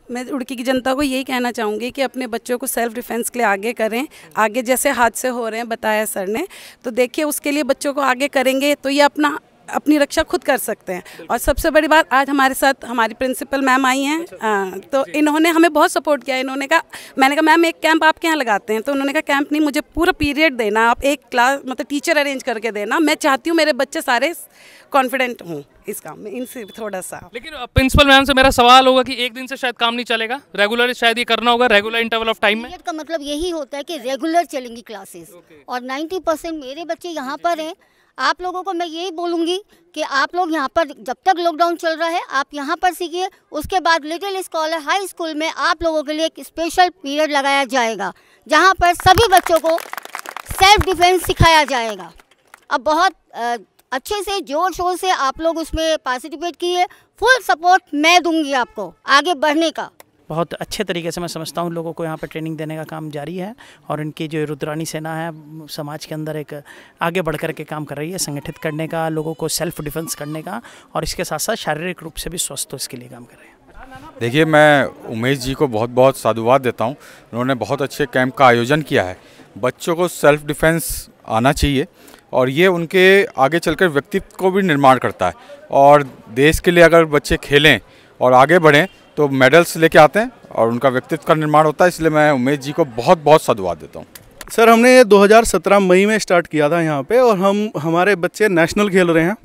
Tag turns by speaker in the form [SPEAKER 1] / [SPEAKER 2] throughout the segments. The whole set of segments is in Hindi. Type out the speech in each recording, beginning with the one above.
[SPEAKER 1] मैं रुड़की की जनता को यही कहना चाहूँगी कि अपने बच्चों को सेल्फ डिफेंस के लिए आगे करें। आगे जैसे हादसे हो रहे हैं बताया सर ने, तो देखिए उसके लिए बच्चों को आगे करेंगे तो ये अपनी रक्षा खुद कर सकते हैं। और सबसे बड़ी बात, आज हमारे साथ हमारी प्रिंसिपल मैम आई हैं, तो इन्होंने हमें बहुत सपोर्ट किया। इन्होंने कहा, मैंने कहा मैम एक कैंप आपके यहाँ लगाते हैं, तो उन्होंने कहा कैंप नहीं, मुझे पूरा पीरियड देना, आप एक क्लास मतलब टीचर अरेंज करके देना। मैं चाहती हूँ मेरे बच्चे सारे कॉन्फिडेंट हों इस काम में, इनसे थोड़ा सा।
[SPEAKER 2] लेकिन प्रिंसिपल मैम से मेरा सवाल होगा कि एक दिन से शायद काम नहीं चलेगा, रेगुलर शायद ये करना होगा, रेगुलर इंटरवल ऑफ टाइम में।
[SPEAKER 3] का मतलब यही होता है कि रेगुलर चलेंगी क्लासेस, और 90% मेरे बच्चे यहाँ पर हैं। आप लोगों को मैं यही बोलूँगी कि आप लोग यहाँ पर जब तक लॉकडाउन चल रहा है आप यहाँ पर सीखिए। उसके बाद लिटिल स्कॉलर हाई स्कूल में आप लोगों के लिए एक स्पेशल पीरियड लगाया जाएगा जहाँ पर सभी बच्चों को सेल्फ डिफेंस सिखाया जाएगा। अब बहुत अच्छे से जोर शोर से आप लोग उसमें पार्टिसिपेट कीजिए। फुल सपोर्ट मैं दूंगी आपको आगे बढ़ने का।
[SPEAKER 4] बहुत अच्छे तरीके से मैं समझता हूँ लोगों को यहाँ पर ट्रेनिंग देने का काम जारी है, और इनकी जो रुद्राणी सेना है समाज के अंदर एक आगे बढ़ कर के काम कर रही है, संगठित करने का, लोगों को सेल्फ डिफेंस करने का, और इसके साथ साथ शारीरिक रूप से भी स्वस्थ हो इसके लिए काम कर रहे हैं।
[SPEAKER 5] देखिए, मैं उमेश जी को बहुत बहुत साधुवाद देता हूँ। उन्होंने बहुत अच्छे कैंप का आयोजन किया है। बच्चों को सेल्फ डिफेंस आना चाहिए, और ये उनके आगे चलकर व्यक्तित्व को भी निर्माण करता है। और देश के लिए अगर बच्चे खेलें और आगे बढ़ें तो मेडल्स लेके आते हैं और उनका व्यक्तित्व का निर्माण होता है। इसलिए मैं उमेश जी को बहुत बहुत साधुवाद देता हूँ।
[SPEAKER 6] सर, हमने 2017 मई में स्टार्ट किया था यहाँ पे, और हमारे बच्चे नेशनल खेल रहे हैं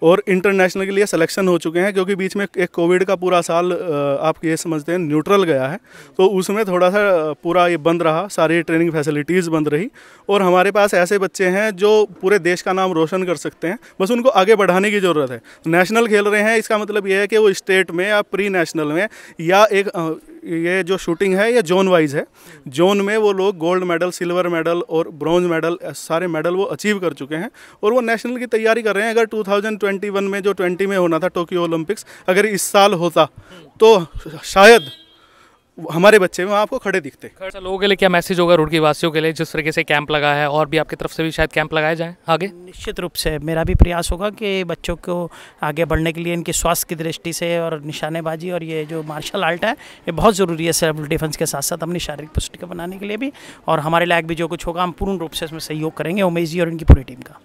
[SPEAKER 6] और इंटरनेशनल के लिए सिलेक्शन हो चुके हैं, क्योंकि बीच में एक कोविड का पूरा साल आप ये समझते हैं न्यूट्रल गया है, तो उसमें थोड़ा सा पूरा ये बंद रहा, सारी ट्रेनिंग फैसिलिटीज़ बंद रही। और हमारे पास ऐसे बच्चे हैं जो पूरे देश का नाम रोशन कर सकते हैं, बस उनको आगे बढ़ाने की ज़रूरत है। नेशनल खेल रहे हैं, इसका मतलब ये है कि वो स्टेट में या प्री नेशनल में या एक ये जो शूटिंग है ये जोन वाइज है, जोन में वो लोग गोल्ड मेडल, सिल्वर मेडल और ब्रॉन्ज मेडल, सारे मेडल वो अचीव कर चुके हैं, और वो नेशनल की तैयारी कर रहे हैं। अगर 2021 में जो 20 में होना था टोक्यो ओलंपिक्स, अगर इस साल होता तो शायद हमारे बच्चे में आपको खड़े दिखते।
[SPEAKER 2] लोगों के लिए क्या मैसेज होगा रुड़की वासियों के लिए, जिस तरीके से कैंप लगा है, और भी आपकी तरफ से भी शायद कैंप लगाए जाएं आगे?
[SPEAKER 4] निश्चित रूप से मेरा भी प्रयास होगा कि बच्चों को आगे बढ़ने के लिए इनके स्वास्थ्य की दृष्टि से, और निशानेबाजी और ये जो मार्शल आर्ट है ये बहुत ज़रूरी है सेल्फ डिफेंस के साथ साथ अपनी शारीरिक पुष्टि को बनाने के लिए भी। और हमारे लायक भी जो कुछ होगा हम पूर्ण रूप से इसमें सहयोग करेंगे, उमेश जी और इनकी पूरी टीम का।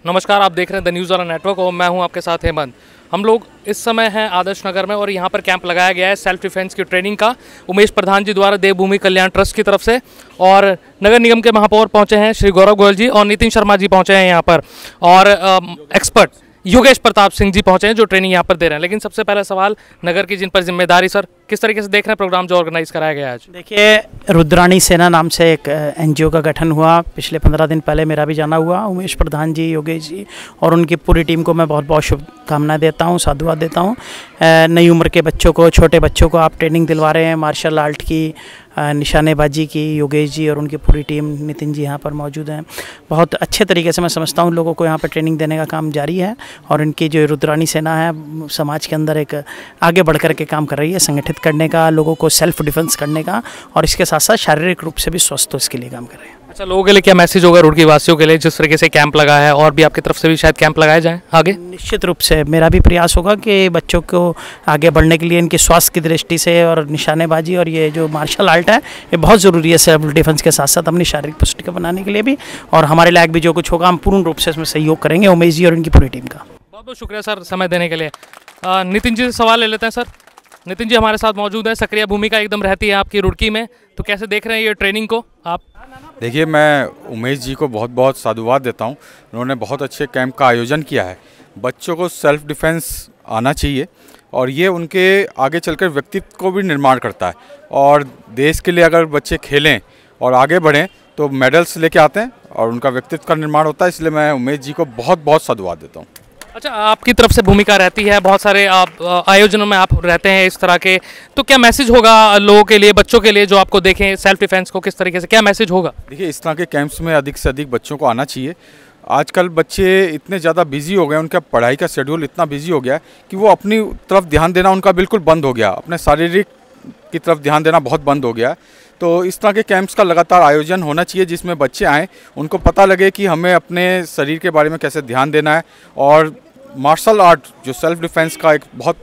[SPEAKER 2] नमस्कार, आप देख रहे हैं द न्यूज़ वाला नेटवर्क, और मैं हूं आपके साथ हेमंत। हम लोग इस समय हैं आदर्श नगर में, और यहां पर कैंप लगाया गया है सेल्फ डिफेंस की ट्रेनिंग का, उमेश प्रधान जी द्वारा देवभूमि कल्याण ट्रस्ट की तरफ से। और नगर निगम के महापौर पहुंचे हैं श्री गौरव गोयल जी, और नितिन शर्मा जी पहुंचे हैं यहाँ पर, और एक्सपर्ट योगेश प्रताप सिंह जी पहुंचे हैं जो ट्रेनिंग यहाँ पर दे रहे हैं। लेकिन सबसे पहला सवाल, नगर की जिन पर जिम्मेदारी, सर किस तरीके से देख रहे हैं प्रोग्राम जो ऑर्गेनाइज कराया गया है आज?
[SPEAKER 4] देखिए, रुद्राणी सेना नाम से एक एनजीओ का गठन हुआ, पिछले 15 दिन पहले मेरा भी जाना हुआ। उमेश प्रधान जी, योगेश जी और उनकी पूरी टीम को मैं बहुत बहुत शुभकामनाएं देता हूँ, साधुवाद देता हूँ। नई उम्र के बच्चों को, छोटे बच्चों को आप ट्रेनिंग दिलवा रहे हैं मार्शल आर्ट की, निशानेबाजी की। योगेश जी और उनकी पूरी टीम, नितिन जी यहाँ पर मौजूद हैं। बहुत अच्छे तरीके से मैं समझता हूँ लोगों को यहाँ पर ट्रेनिंग देने का काम जारी है, और इनकी जो रुद्राणी सेना है समाज के अंदर एक आगे बढ़ कर के काम कर रही है, संगठित करने का, लोगों को सेल्फ डिफेंस करने का, और इसके साथ साथ शारीरिक रूप से भी स्वस्थ हो इसके लिए काम कर रहे हैं।
[SPEAKER 2] अच्छा, लोगों के लिए क्या मैसेज होगा रुड़की वासियों के लिए, जिस तरीके से कैंप लगा है, और भी आपकी तरफ से भी शायद कैंप लगाए जाएं आगे?
[SPEAKER 4] निश्चित रूप से मेरा भी प्रयास होगा कि बच्चों को आगे बढ़ने के लिए इनके स्वास्थ्य की दृष्टि से, और निशानेबाजी और ये जो मार्शल आर्ट है ये बहुत ज़रूरी है सेल्फ डिफेंस के साथ साथ अपनी शारीरिक पुष्टि को बनाने के लिए भी। और हमारे लायक भी जो कुछ होगा हम पूर्ण रूप से इसमें सहयोग करेंगे, उमेश जी और इनकी पूरी टीम का।
[SPEAKER 2] बहुत बहुत शुक्रिया सर समय देने के लिए। नितिन जी से सवाल ले लेते हैं। सर नितिन जी हमारे साथ मौजूद है, सक्रिय भूमिका एकदम रहती है आपकी रुड़की में, तो कैसे देख रहे हैं ये ट्रेनिंग को आप?
[SPEAKER 5] देखिए, मैं उमेश जी को बहुत बहुत साधुवाद देता हूँ। उन्होंने बहुत अच्छे कैंप का आयोजन किया है। बच्चों को सेल्फ डिफेंस आना चाहिए, और ये उनके आगे चलकर व्यक्तित्व को भी निर्माण करता है। और देश के लिए अगर बच्चे खेलें और आगे बढ़ें तो मेडल्स लेके आते हैं और उनका व्यक्तित्व का निर्माण होता है। इसलिए मैं उमेश जी को बहुत बहुत साधुवाद देता हूँ।
[SPEAKER 2] अच्छा, आपकी तरफ से भूमिका रहती है, बहुत सारे आप आयोजनों में आप रहते हैं इस तरह के, तो क्या मैसेज होगा लोगों के लिए, बच्चों के लिए जो आपको देखें सेल्फ डिफेंस को, किस तरीके से क्या मैसेज होगा?
[SPEAKER 5] देखिए, इस तरह के कैंप्स में अधिक से अधिक बच्चों को आना चाहिए। आजकल बच्चे इतने ज़्यादा बिजी हो गए, उनका पढ़ाई का शेड्यूल इतना बिजी हो गया है कि वो अपनी तरफ ध्यान देना उनका बिल्कुल बंद हो गया, अपने शारीरिक की तरफ ध्यान देना बहुत बंद हो गया। तो इस तरह के कैंप्स का लगातार आयोजन होना चाहिए, जिसमें बच्चे आएँ, उनको पता लगे कि हमें अपने शरीर के बारे में कैसे ध्यान देना है। और मार्शल आर्ट जो सेल्फ डिफेंस का एक बहुत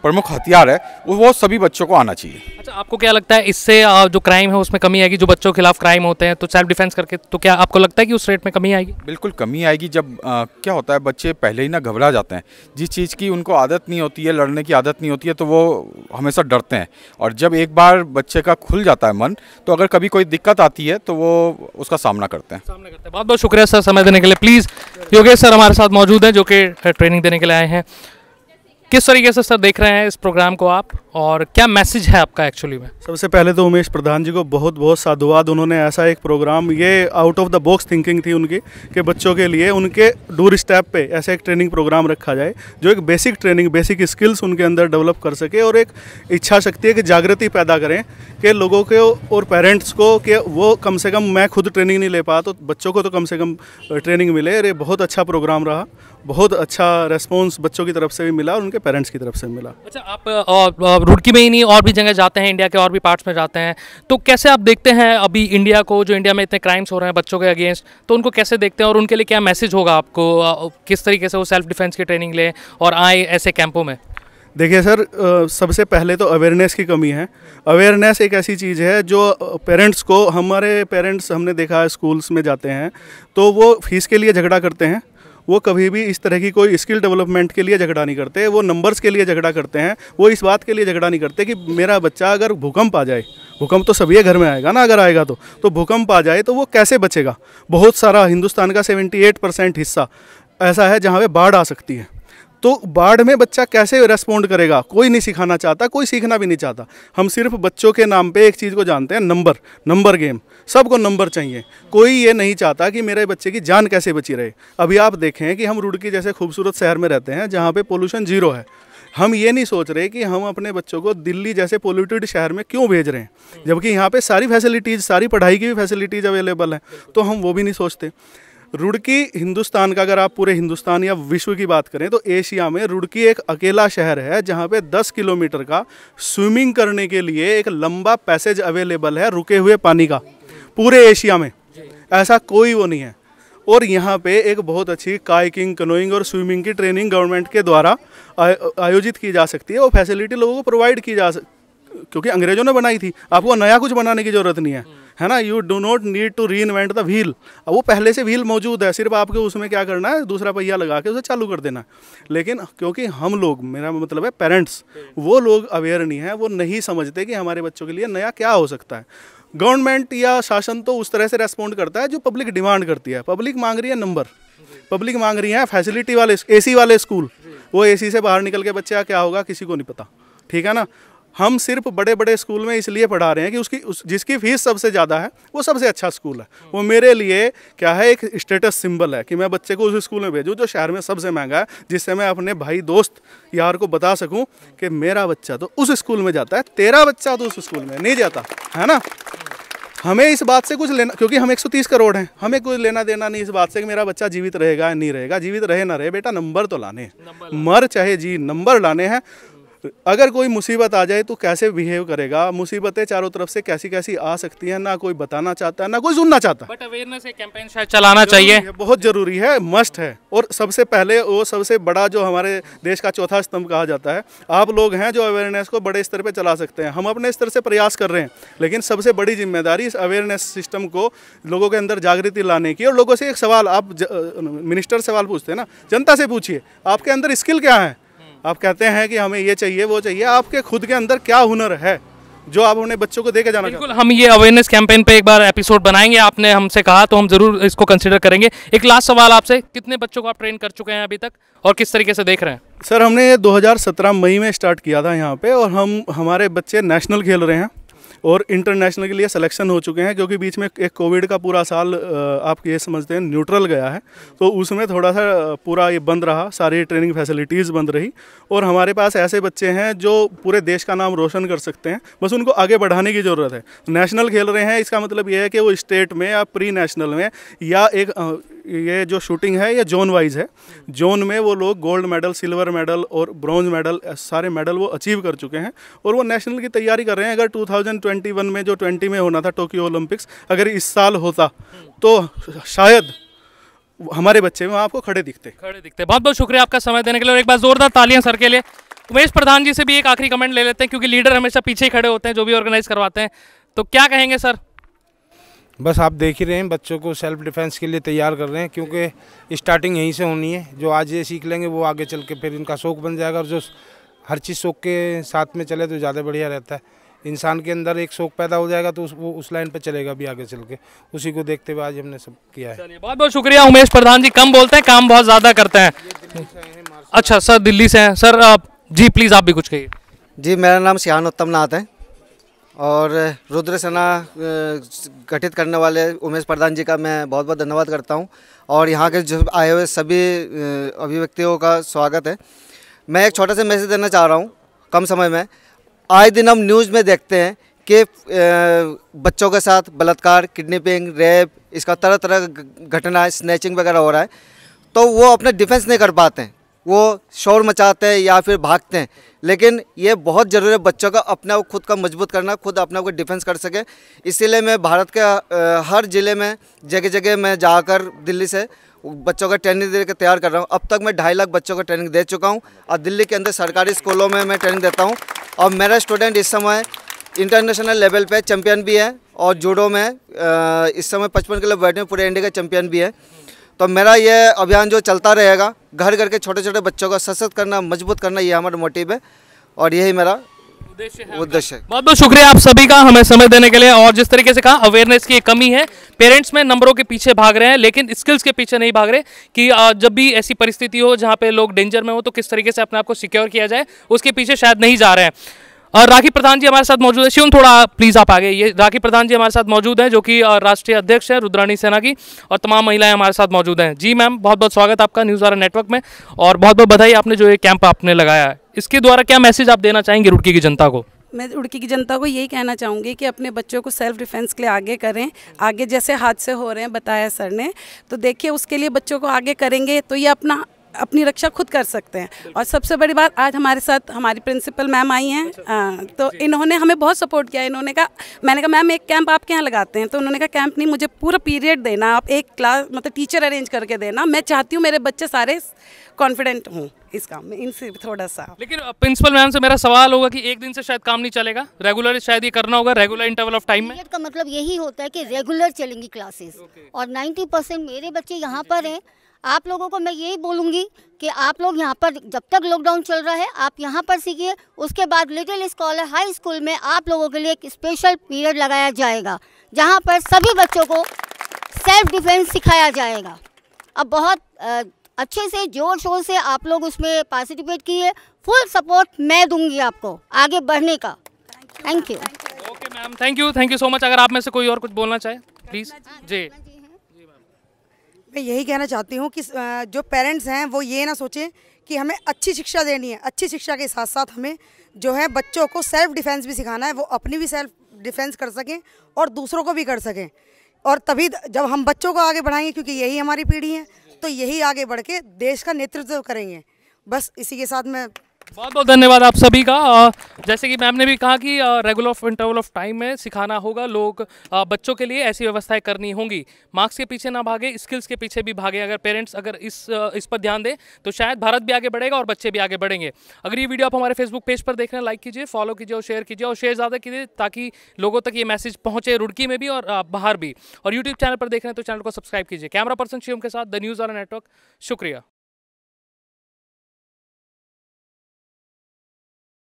[SPEAKER 5] प्रमुख हथियार है वो सभी बच्चों को आना चाहिए।
[SPEAKER 2] अच्छा, आपको क्या लगता है इससे जो क्राइम है उसमें कमी आएगी? जो बच्चों के खिलाफ क्राइम होते हैं तो सेल्फ डिफेंस करके, तो क्या आपको लगता है कि उस रेट में कमी आएगी?
[SPEAKER 5] बिल्कुल कमी आएगी। जब क्या होता है, बच्चे पहले ही ना घबरा जाते हैं। जिस चीज़ की उनको आदत नहीं होती है, लड़ने की आदत नहीं होती है, तो वो हमेशा डरते हैं। और जब एक बार बच्चे का खुल जाता है मन, तो अगर कभी कोई दिक्कत आती है तो वो उसका सामना करते हैं।
[SPEAKER 2] बहुत बहुत शुक्रिया सर समय देने के लिए। प्लीज़ योगेश सर हमारे साथ मौजूद हैं जो कि ट्रेनिंग देने के लिए आए हैं। किस तरीके से सर देख रहे हैं इस प्रोग्राम को आप, और क्या मैसेज है आपका एक्चुअली में?
[SPEAKER 6] सबसे पहले तो उमेश प्रधान जी को बहुत बहुत साधुवाद। उन्होंने ऐसा एक प्रोग्राम, ये out of the box thinking थी उनकी, कि बच्चों के लिए उनके डोर स्टेप पे ऐसा एक ट्रेनिंग प्रोग्राम रखा जाए जो एक बेसिक ट्रेनिंग, बेसिक स्किल्स उनके अंदर डेवलप कर सके, और एक इच्छा शक्ति है कि जागृति पैदा करें कि लोगों के और पेरेंट्स को, कि वो कम से कम, मैं खुद ट्रेनिंग नहीं ले पाया तो बच्चों को तो कम से कम ट्रेनिंग मिले। और ये बहुत अच्छा प्रोग्राम रहा, बहुत अच्छा रेस्पॉन्स बच्चों की तरफ से भी मिला और उनके पेरेंट्स की तरफ से मिला।
[SPEAKER 2] अच्छा, आप रुड़की में ही नहीं और भी जगह जाते हैं, इंडिया के और भी पार्ट्स में जाते हैं, तो कैसे आप देखते हैं अभी इंडिया को, जो इंडिया में इतने क्राइम्स हो रहे हैं बच्चों के अगेंस्ट, तो उनको कैसे देखते हैं और उनके लिए क्या मैसेज होगा आपको? किस तरीके से वो सेल्फ डिफेंस की ट्रेनिंग लें और आए ऐसे कैंपों में?
[SPEAKER 6] देखिए सर, सबसे पहले तो अवेयरनेस की कमी है। अवेयरनेस एक ऐसी चीज़ है जो पेरेंट्स को, हमारे पेरेंट्स हमने देखा है स्कूल्स में जाते हैं तो वो फीस के लिए झगड़ा करते हैं। वो कभी भी इस तरह की कोई स्किल डेवलपमेंट के लिए झगड़ा नहीं करते, वो नंबर्स के लिए झगड़ा करते हैं। वो इस बात के लिए झगड़ा नहीं करते कि मेरा बच्चा अगर भूकंप आ जाए, भूकंप तो सभी घर में आएगा ना, अगर आएगा तो भूकंप आ जाए तो वो कैसे बचेगा। बहुत सारा हिंदुस्तान का 78% हिस्सा ऐसा है जहाँ पे बाढ़ आ सकती है, तो बाढ़ में बच्चा कैसे रेस्पॉन्ड करेगा, कोई नहीं सिखाना चाहता, कोई सीखना भी नहीं चाहता। हम सिर्फ बच्चों के नाम पे एक चीज़ को जानते हैं, नंबर गेम। सबको नंबर चाहिए, कोई ये नहीं चाहता कि मेरे बच्चे की जान कैसे बची रहे। अभी आप देखें कि हम रुड़की जैसे खूबसूरत शहर में रहते हैं जहाँ पे पोल्यूशन 0 है। हम ये नहीं सोच रहे कि हम अपने बच्चों को दिल्ली जैसे पोल्यूटेड शहर में क्यों भेज रहे हैं, जबकि यहाँ पे सारी फैसिलिटीज़, सारी पढ़ाई की भी फैसिलिटीज़ अवेलेबल हैं, तो हम वो भी नहीं सोचते। रुड़की हिंदुस्तान का, अगर आप पूरे हिंदुस्तान या विश्व की बात करें तो एशिया में रुड़की एक अकेला शहर है जहाँ पे 10 किलोमीटर का स्विमिंग करने के लिए एक लंबा पैसेज अवेलेबल है रुके हुए पानी का। पूरे एशिया में ऐसा कोई वो नहीं है। और यहाँ पे एक बहुत अच्छी काइकिंग, कनोइंग और स्विमिंग की ट्रेनिंग गवर्नमेंट के द्वारा आयोजित की जा सकती है। वो फैसिलिटी लोगों को प्रोवाइड की जा क्योंकि अंग्रेजों ने बनाई थी, आपको नया कुछ बनाने की ज़रूरत नहीं है ना। You do not need to reinvent the wheel. अब वो पहले से व्हील मौजूद है, सिर्फ आपको उसमें क्या करना है, दूसरा पहिया लगा के उसे चालू कर देना। लेकिन क्योंकि हम लोग, मेरा मतलब है पेरेंट्स, वो लोग अवेयर नहीं है, वो नहीं समझते कि हमारे बच्चों के लिए नया क्या हो सकता है। गवर्नमेंट या शासन तो उस तरह से रेस्पॉन्ड करता है जो पब्लिक डिमांड करती है। पब्लिक मांग रही है नंबर, पब्लिक मांग रही है फैसिलिटी वाले, एसी वाले स्कूल। वो एसी से बाहर निकल के बच्चे क्या होगा किसी को नहीं पता, ठीक है ना। हम सिर्फ बड़े बड़े स्कूल में इसलिए पढ़ा रहे हैं कि जिसकी फीस सबसे ज़्यादा है वो सबसे अच्छा स्कूल है। वो मेरे लिए क्या है, एक स्टेटस सिंबल है कि मैं बच्चे को उस स्कूल में भेजूँ जो शहर में सबसे महंगा है, जिससे मैं अपने भाई, दोस्त, यार को बता सकूं कि मेरा बच्चा तो उस स्कूल में जाता है, तेरा बच्चा तो उस स्कूल में नहीं जाता, है ना। हमें इस बात से कुछ लेना, क्योंकि हम 130 करोड़ हैं, हमें कुछ लेना देना नहीं इस बात से कि मेरा बच्चा जीवित रहेगा नहीं रहेगा। जीवित रहे ना रहे, बेटा नंबर तो लाने हैं, मर चाहे जी, नंबर लाने हैं। अगर कोई मुसीबत आ जाए तो कैसे बिहेव करेगा, मुसीबतें चारों तरफ से कैसी कैसी आ सकती हैं, ना कोई बताना चाहता है ना कोई सुनना चाहता।
[SPEAKER 2] बट अवेयरनेस एक कैंपेन शायद चलाना चाहिए,
[SPEAKER 6] बहुत ज़रूरी है, मस्ट है। और सबसे पहले वो सबसे बड़ा जो हमारे देश का चौथा स्तंभ कहा जाता है, आप लोग हैं जो अवेयरनेस को बड़े स्तर पे चला सकते हैं। हम अपने स्तर से प्रयास कर रहे हैं, लेकिन सबसे बड़ी जिम्मेदारी इस अवेयरनेस सिस्टम को लोगों के अंदर जागृति लाने की। और लोगों से एक सवाल, आप मिनिस्टर सवाल पूछते हैं ना, जनता से पूछिए आपके अंदर स्किल क्या है। आप कहते हैं कि हमें ये चाहिए वो चाहिए, आपके खुद के अंदर क्या हुनर है जो आप अपने बच्चों को देके जाना।
[SPEAKER 2] बिल्कुल, हम ये अवेयरनेस कैंपेन पे एक बार एपिसोड बनाएंगे, आपने हमसे कहा तो हम जरूर इसको कंसीडर करेंगे। एक लास्ट सवाल आपसे, कितने बच्चों को आप ट्रेन कर चुके हैं अभी तक और किस तरीके से देख रहे हैं?
[SPEAKER 6] सर हमने ये 2017 मई में स्टार्ट किया था यहाँ पे, और हमारे बच्चे नेशनल खेल रहे हैं और इंटरनेशनल के लिए सिलेक्शन हो चुके हैं, क्योंकि बीच में एक कोविड का पूरा साल आप ये समझते हैं न्यूट्रल गया है, तो उसमें थोड़ा सा पूरा ये बंद रहा, सारी ट्रेनिंग फैसिलिटीज़ बंद रही। और हमारे पास ऐसे बच्चे हैं जो पूरे देश का नाम रोशन कर सकते हैं, बस उनको आगे बढ़ाने की ज़रूरत है। नेशनल खेल रहे हैं, इसका मतलब ये है कि वो स्टेट में या प्री नेशनल में, या एक ये जो शूटिंग है ये जोन वाइज है, जोन में वो लोग गोल्ड मेडल, सिल्वर मेडल और ब्रॉन्ज मेडल, सारे मेडल वो अचीव कर चुके हैं और वो नेशनल की तैयारी कर रहे हैं। अगर 2021 में जो 20 में होना था टोक्यो ओलंपिक्स, अगर इस साल होता तो शायद हमारे बच्चे में आपको खड़े दिखते।
[SPEAKER 2] बहुत बहुत शुक्रिया आपका समय देने के लिए, और एक बार जोरदार तालियां सर के लिए। उमेश प्रधान जी से भी एक आखिरी कमेंट ले लेते हैं, क्योंकि लीडर हमेशा पीछे ही खड़े होते हैं जो भी ऑर्गेनाइज करवाते हैं, तो क्या कहेंगे सर?
[SPEAKER 7] बस आप देख ही रहे हैं, बच्चों को सेल्फ डिफेंस के लिए तैयार कर रहे हैं, क्योंकि स्टार्टिंग यहीं से होनी है। जो आज ये सीख लेंगे वो आगे चल के फिर इनका शौक बन जाएगा, और जो हर चीज़ शौक के साथ में चले तो ज़्यादा बढ़िया रहता है। इंसान के अंदर एक शौक पैदा हो जाएगा तो वो उस लाइन पर चलेगा भी आगे चल के। उसी को देखते हुए आज हमने सब किया है।
[SPEAKER 2] चलिए, बहुत बहुत शुक्रिया। उमेश प्रधान जी कम बोलते हैं, काम बहुत ज़्यादा करते हैं। अच्छा सर, दिल्ली से हैं सर। जी प्लीज़ आप भी कुछ कहिए।
[SPEAKER 8] जी, मेरा नाम श्यान उत्तम नाथ है और रुद्र सेना गठित करने वाले उमेश प्रधान जी का मैं बहुत बहुत धन्यवाद करता हूं, और यहाँ के जो आए हुए सभी अभिव्यक्तियों का स्वागत है। मैं एक छोटा सा मैसेज देना चाह रहा हूं। कम समय में आए दिन हम न्यूज़ में देखते हैं कि बच्चों के साथ बलात्कार, किडनैपिंग, रेप, इसका तरह तरह का घटना, स्नैचिंग वगैरह हो रहा है, तो वो अपने डिफेंस नहीं कर पाते हैं, वो शोर मचाते हैं या फिर भागते हैं। लेकिन ये बहुत ज़रूरी है बच्चों का अपने आप खुद का मजबूत करना, खुद अपने आप को डिफेंस कर सके। इसीलिए मैं भारत के हर ज़िले में जगह जगह मैं जाकर दिल्ली से बच्चों का ट्रेनिंग दे के तैयार कर रहा हूँ। अब तक मैं 2.5 लाख बच्चों को ट्रेनिंग दे चुका हूँ, और दिल्ली के अंदर सरकारी स्कूलों में मैं ट्रेनिंग देता हूँ। और मेरा स्टूडेंट इस समय इंटरनेशनल लेवल पे चैम्पियन भी है, और जूडो में इस समय 55 किलो वेट में पूरे इंडिया का चैम्पियन भी है। तो मेरा ये अभियान जो चलता रहेगा, घर घर के छोटे छोटे बच्चों को सशक्त करना, मजबूत करना, ये हमारा मोटिव है और यही मेरा उद्देश्य है।
[SPEAKER 2] बहुत बहुत शुक्रिया आप सभी का हमें समय देने के लिए। और जिस तरीके से कहा, अवेयरनेस की एक कमी है, पेरेंट्स में नंबरों के पीछे भाग रहे हैं लेकिन स्किल्स के पीछे नहीं भाग रहे, कि जब भी ऐसी परिस्थिति हो जहाँ पे लोग डेंजर में हो तो किस तरीके से अपने आप को सिक्योर किया जाए, उसके पीछे शायद नहीं जा रहे हैं। और राखी प्रधान जी हमारे साथ मौजूद है। शिवम थोड़ा प्लीज़ आप आगे। ये राखी प्रधान जी हमारे साथ मौजूद हैं, जो कि राष्ट्रीय अध्यक्ष है रुद्राणी सेना की, और तमाम महिलाएं हमारे साथ मौजूद हैं। जी मैम, बहुत बहुत स्वागत आपका न्यूज़ 18 नेटवर्क में, और बहुत बहुत बधाई आपने जो ये कैंप आपने लगाया है। इसके द्वारा क्या मैसेज आप देना चाहेंगे रुड़की की जनता को?
[SPEAKER 1] मैं रुड़की की जनता को यही कहना चाहूँगी कि अपने बच्चों को सेल्फ डिफेंस के लिए आगे करें। आगे जैसे हादसे हो रहे हैं, बताया सर ने, तो देखिए उसके लिए बच्चों को आगे करेंगे तो ये अपनी रक्षा खुद कर सकते हैं। और सबसे बड़ी बात, आज हमारे साथ हमारी प्रिंसिपल मैम आई हैं, तो इन्होंने हमें बहुत सपोर्ट किया। इन्होंने कहा, मैंने कहा मैम एक कैंप आपके यहाँ लगाते हैं, तो उन्होंने कहा कैंप नहीं, मुझे पूरा पीरियड देना, आप एक क्लास मतलब टीचर अरेंज करके देना। मैं चाहती हूँ मेरे बच्चे सारे कॉन्फिडेंट हों इस काम में, इनसे थोड़ा सा।
[SPEAKER 2] लेकिन प्रिंसिपल मैम से मेरा सवाल होगा कि एक दिन से शायद काम नहीं चलेगा, रेगुलर शायद ये करना होगा, रेगुलर इंटरवल ऑफ टाइम में।
[SPEAKER 3] का मतलब यही होता है कि रेगुलर चलेंगी क्लासेस, और 90% मेरे बच्चे यहाँ पर हैं। आप लोगों को मैं यही बोलूँगी कि आप लोग यहाँ पर, जब तक लॉकडाउन चल रहा है, आप यहाँ पर सीखिए। उसके बाद लिटिल स्कॉलर हाई स्कूल में आप लोगों के लिए एक स्पेशल पीरियड लगाया जाएगा, जहाँ पर सभी बच्चों को सेल्फ डिफेंस सिखाया जाएगा। अब बहुत अच्छे से जोर शोर से आप लोग उसमें पार्टिसिपेट कीजिए। फुल सपोर्ट मैं दूंगी आपको आगे बढ़ने का। Thank you.
[SPEAKER 2] Okay ma'am, thank you so much. अगर आप में से कोई और कुछ बोलना चाहे प्लीज़। जी,
[SPEAKER 9] मैं यही कहना चाहती हूँ कि जो पेरेंट्स हैं वो ये ना सोचें कि हमें अच्छी शिक्षा देनी है, अच्छी शिक्षा के साथ साथ हमें जो है बच्चों को सेल्फ डिफेंस भी सिखाना है, वो अपनी भी सेल्फ डिफेंस कर सकें और दूसरों को भी कर सकें। और तभी जब हम बच्चों को आगे बढ़ाएंगे, क्योंकि यही हमारी पीढ़ी है, तो यही आगे बढ़ के देश का नेतृत्व करेंगे। बस इसी के साथ मैं
[SPEAKER 2] बहुत बहुत धन्यवाद आप सभी का। जैसे कि मैम ने भी कहा कि रेगुलर इंटरवल ऑफ टाइम में सिखाना होगा, लोग बच्चों के लिए ऐसी व्यवस्थाएं करनी होंगी। मार्क्स के पीछे ना भागे, स्किल्स के पीछे भी भागे। अगर पेरेंट्स अगर इस पर ध्यान दें तो शायद भारत भी आगे बढ़ेगा और बच्चे भी आगे बढ़ेंगे। अगर ये वीडियो आप हमारे फेसबुक पेज पर देख रहे हैं, लाइक कीजिए, फॉलो कीजिए और शेयर ज़्यादा कीजिए, ताकि लोगों तक ये मैसेज पहुँचे, रुड़की में भी और बाहर भी। और यूट्यूब चैनल पर देख रहे हैं तो चैनल को सब्सक्राइब कीजिए। कैमरा पर्सन शिवम के साथ द न्यूज़ 18 नेटवर्क। शुक्रिया।